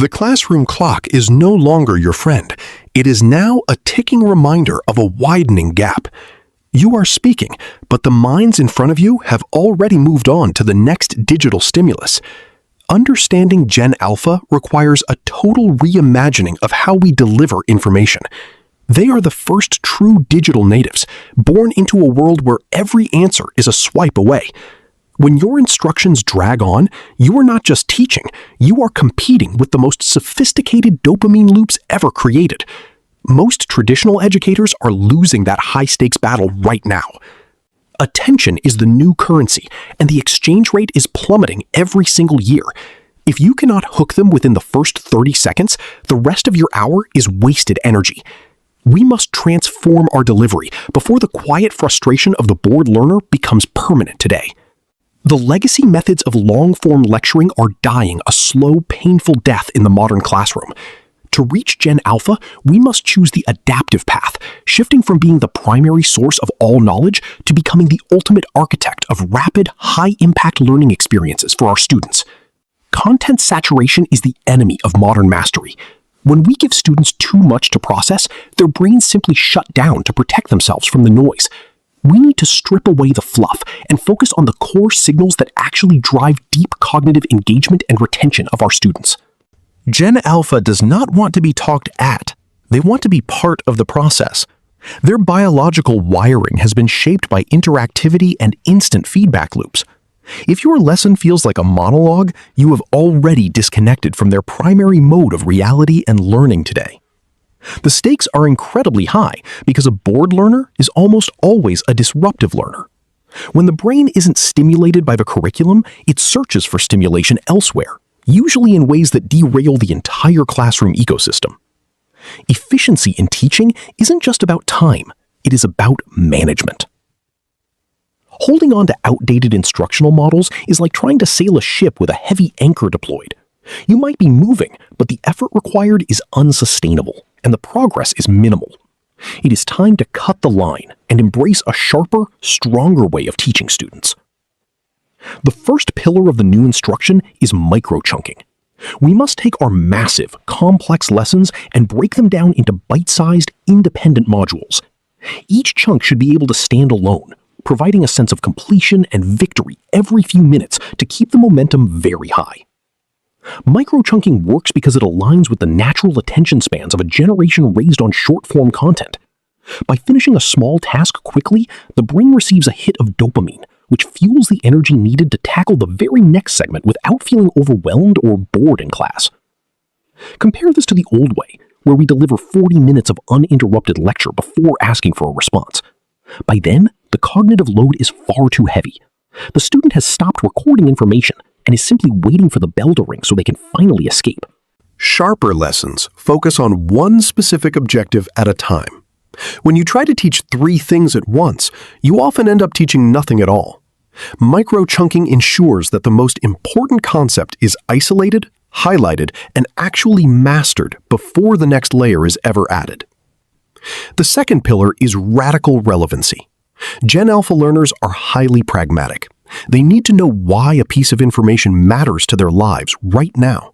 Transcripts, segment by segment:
The classroom clock is no longer your friend. It is now a ticking reminder of a widening gap. You are speaking, but the minds in front of you have already moved on to the next digital stimulus. Understanding Gen Alpha requires a total reimagining of how we deliver information. They are the first true digital natives, born into a world where every answer is a swipe away. When your instructions drag on, you are not just teaching, you are competing with the most sophisticated dopamine loops ever created. Most traditional educators are losing that high-stakes battle right now. Attention is the new currency, and the exchange rate is plummeting every single year. If you cannot hook them within the first 30 seconds, the rest of your hour is wasted energy. We must transform our delivery before the quiet frustration of the bored learner becomes permanent today. The legacy methods of long-form lecturing are dying a slow, painful death in the modern classroom. To reach Gen Alpha, we must choose the adaptive path, shifting from being the primary source of all knowledge to becoming the ultimate architect of rapid, high-impact learning experiences for our students. Content saturation is the enemy of modern mastery. When we give students too much to process, their brains simply shut down to protect themselves from the noise. We need to strip away the fluff and focus on the core signals that actually drive deep cognitive engagement and retention of our students. Gen Alpha does not want to be talked at. They want to be part of the process. Their biological wiring has been shaped by interactivity and instant feedback loops. If your lesson feels like a monologue, you have already disconnected from their primary mode of reality and learning today. The stakes are incredibly high because a bored learner is almost always a disruptive learner. When the brain isn't stimulated by the curriculum, it searches for stimulation elsewhere, usually in ways that derail the entire classroom ecosystem. Efficiency in teaching isn't just about time, it is about management. Holding on to outdated instructional models is like trying to sail a ship with a heavy anchor deployed. You might be moving, but the effort required is unsustainable, and the progress is minimal. It is time to cut the line and embrace a sharper, stronger way of teaching students. The first pillar of the new instruction is micro-chunking. We must take our massive, complex lessons and break them down into bite-sized, independent modules. Each chunk should be able to stand alone, providing a sense of completion and victory every few minutes to keep the momentum very high. Micro-chunking works because it aligns with the natural attention spans of a generation raised on short-form content. By finishing a small task quickly, the brain receives a hit of dopamine, which fuels the energy needed to tackle the very next segment without feeling overwhelmed or bored in class. Compare this to the old way, where we deliver 40 minutes of uninterrupted lecture before asking for a response. By then, the cognitive load is far too heavy. The student has stopped recording information and is simply waiting for the bell to ring so they can finally escape. Sharper lessons focus on one specific objective at a time. When you try to teach 3 things at once, you often end up teaching nothing at all. Micro-chunking ensures that the most important concept is isolated, highlighted, and actually mastered before the next layer is ever added. The second pillar is radical relevancy. Gen Alpha learners are highly pragmatic. They need to know why a piece of information matters to their lives right now.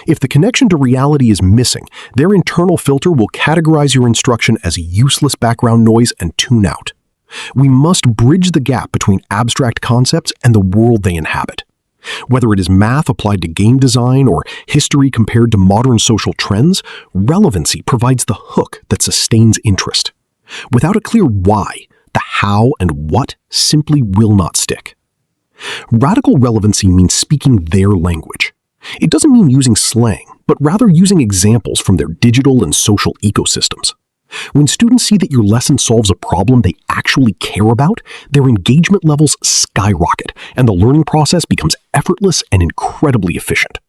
If the connection to reality is missing, their internal filter will categorize your instruction as useless background noise and tune out. We must bridge the gap between abstract concepts and the world they inhabit. Whether it is math applied to game design or history compared to modern social trends, relevancy provides the hook that sustains interest. Without a clear why, the how and what simply will not stick. Radical relevancy means speaking their language. It doesn't mean using slang, but rather using examples from their digital and social ecosystems. When students see that your lesson solves a problem they actually care about, their engagement levels skyrocket, and the learning process becomes effortless and incredibly efficient.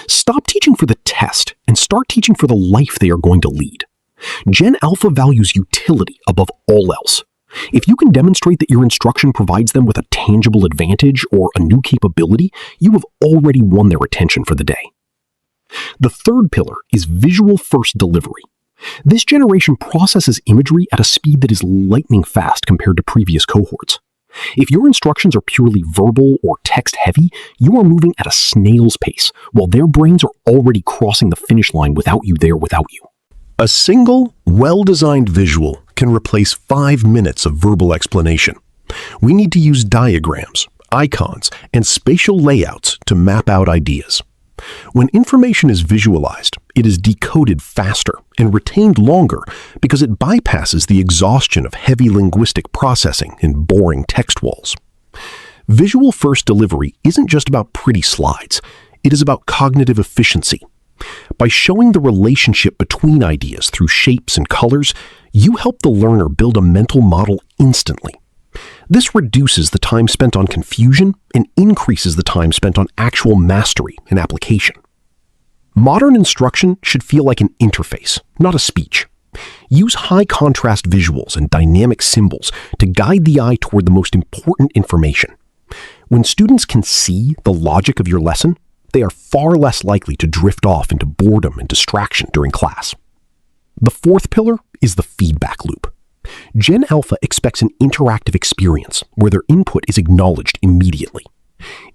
Stop teaching for the test and start teaching for the life they are going to lead. Gen Alpha values utility above all else. If you can demonstrate that your instruction provides them with a tangible advantage or a new capability, you have already won their attention for the day. The third pillar is visual-first delivery. This generation processes imagery at a speed that is lightning fast compared to previous cohorts. If your instructions are purely verbal or text-heavy, you are moving at a snail's pace, while their brains are already crossing the finish line without you there without you. A single, well-designed visual can replace 5 minutes of verbal explanation. We need to use diagrams, icons, and spatial layouts to map out ideas. When information is visualized, it is decoded faster and retained longer because it bypasses the exhaustion of heavy linguistic processing in boring text walls. Visual-first delivery isn't just about pretty slides. It is about cognitive efficiency. By showing the relationship between ideas through shapes and colors, you help the learner build a mental model instantly. This reduces the time spent on confusion and increases the time spent on actual mastery and application. Modern instruction should feel like an interface, not a speech. Use high-contrast visuals and dynamic symbols to guide the eye toward the most important information. When students can see the logic of your lesson, they are far less likely to drift off into boredom and distraction during class. The fourth pillar is the feedback loop. Gen Alpha expects an interactive experience where their input is acknowledged immediately.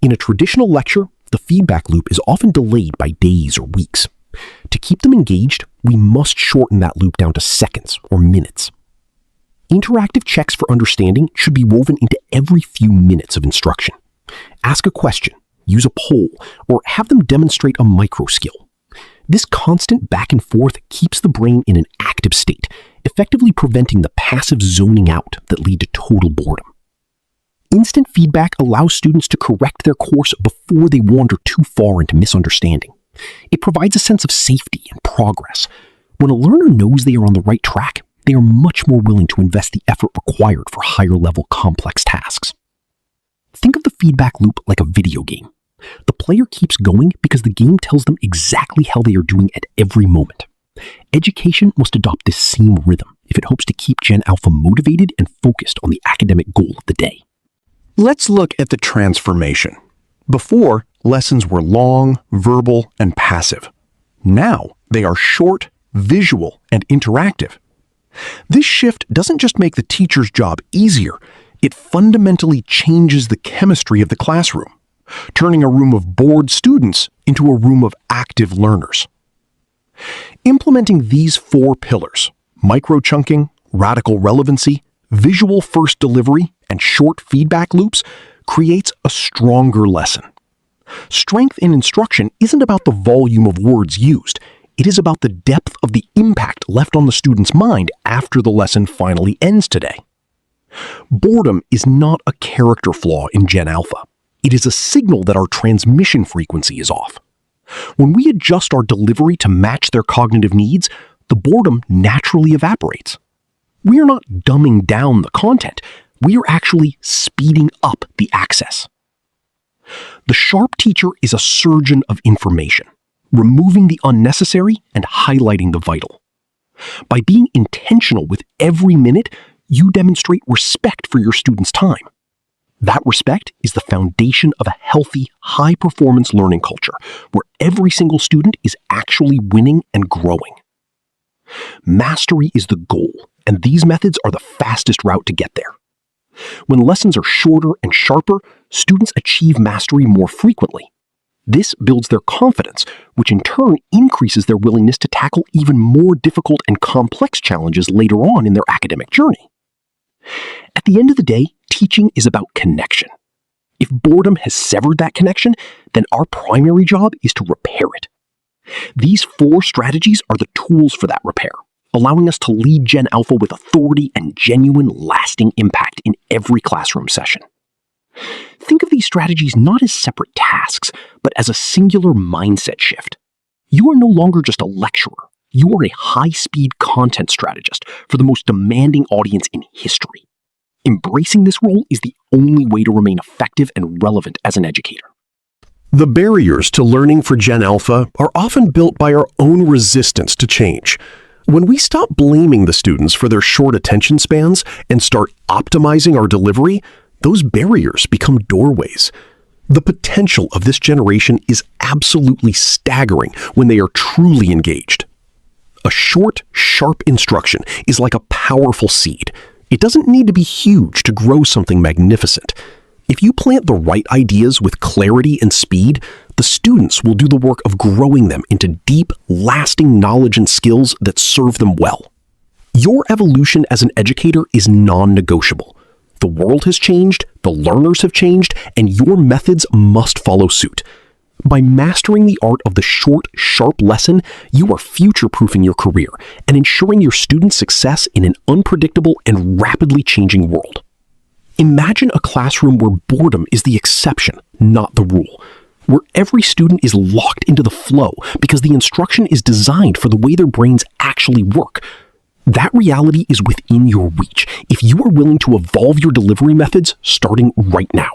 In a traditional lecture, the feedback loop is often delayed by days or weeks. To keep them engaged, we must shorten that loop down to seconds or minutes. Interactive checks for understanding should be woven into every few minutes of instruction. Ask a question, use a poll, or have them demonstrate a micro skill. This constant back and forth keeps the brain in an active state, effectively preventing the passive zoning out that lead to total boredom. Instant feedback allows students to correct their course before they wander too far into misunderstanding. It provides a sense of safety and progress. When a learner knows they are on the right track, they are much more willing to invest the effort required for higher-level complex tasks. Think of the feedback loop like a video game. The player keeps going because the game tells them exactly how they are doing at every moment. Education must adopt this same rhythm if it hopes to keep Gen Alpha motivated and focused on the academic goal of the day. Let's look at the transformation. Before, lessons were long, verbal, and passive. Now, they are short, visual, and interactive. This shift doesn't just make the teacher's job easier, it fundamentally changes the chemistry of the classroom, turning a room of bored students into a room of active learners. Implementing these 4 pillars, micro-chunking, radical relevancy, visual-first delivery, and short feedback loops, creates a stronger lesson. Strength in instruction isn't about the volume of words used. It is about the depth of the impact left on the student's mind after the lesson finally ends today. Boredom is not a character flaw in Gen Alpha. It is a signal that our transmission frequency is off. When we adjust our delivery to match their cognitive needs, the boredom naturally evaporates. We are not dumbing down the content. We are actually speeding up the access. The sharp teacher is a surgeon of information, removing the unnecessary and highlighting the vital. By being intentional with every minute, you demonstrate respect for your students' time. That respect is the foundation of a healthy, high-performance learning culture where every single student is actually winning and growing. Mastery is the goal, and these methods are the fastest route to get there. When lessons are shorter and sharper, students achieve mastery more frequently. This builds their confidence, which in turn increases their willingness to tackle even more difficult and complex challenges later on in their academic journey. At the end of the day, teaching is about connection. If boredom has severed that connection, then our primary job is to repair it. These 4 strategies are the tools for that repair, allowing us to lead Gen Alpha with authority and genuine, lasting impact in every classroom session. Think of these strategies not as separate tasks, but as a singular mindset shift. You are no longer just a lecturer. You are a high-speed content strategist for the most demanding audience in history. Embracing this role is the only way to remain effective and relevant as an educator. The barriers to learning for Gen Alpha are often built by our own resistance to change. When we stop blaming the students for their short attention spans and start optimizing our delivery, those barriers become doorways. The potential of this generation is absolutely staggering when they are truly engaged. A short, sharp instruction is like a powerful seed. It doesn't need to be huge to grow something magnificent. If you plant the right ideas with clarity and speed, the students will do the work of growing them into deep, lasting knowledge and skills that serve them well. Your evolution as an educator is non-negotiable. The world has changed, the learners have changed, and your methods must follow suit. By mastering the art of the short, sharp lesson, you are future-proofing your career and ensuring your students' success in an unpredictable and rapidly changing world. Imagine a classroom where boredom is the exception, not the rule, where every student is locked into the flow because the instruction is designed for the way their brains actually work. That reality is within your reach if you are willing to evolve your delivery methods starting right now.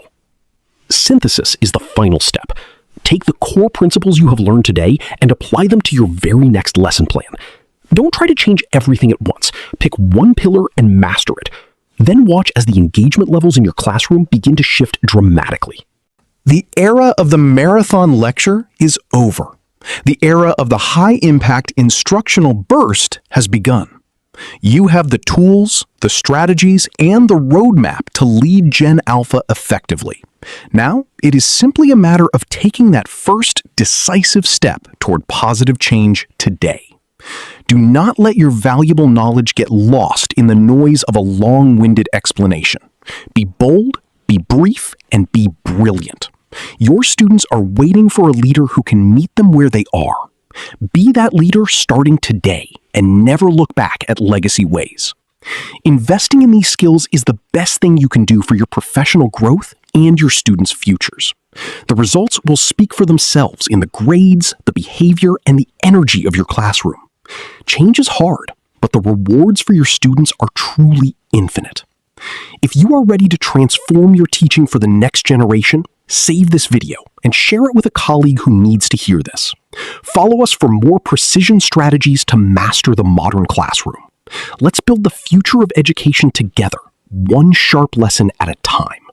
Synthesis is the final step. Take the core principles you have learned today and apply them to your very next lesson plan. Don't try to change everything at once. Pick one pillar and master it. Then watch as the engagement levels in your classroom begin to shift dramatically. The era of the marathon lecture is over. The era of the high-impact instructional burst has begun. You have the tools, the strategies, and the roadmap to lead Gen Alpha effectively. Now, it is simply a matter of taking that first decisive step toward positive change today. Do not let your valuable knowledge get lost in the noise of a long-winded explanation. Be bold, be brief, and be brilliant. Your students are waiting for a leader who can meet them where they are. Be that leader starting today and never look back at legacy ways. Investing in these skills is the best thing you can do for your professional growth and your students' futures. The results will speak for themselves in the grades, the behavior, and the energy of your classroom. Change is hard, but the rewards for your students are truly infinite. If you are ready to transform your teaching for the next generation, save this video and share it with a colleague who needs to hear this. Follow us for more precision strategies to master the modern classroom. Let's build the future of education together, one sharp lesson at a time.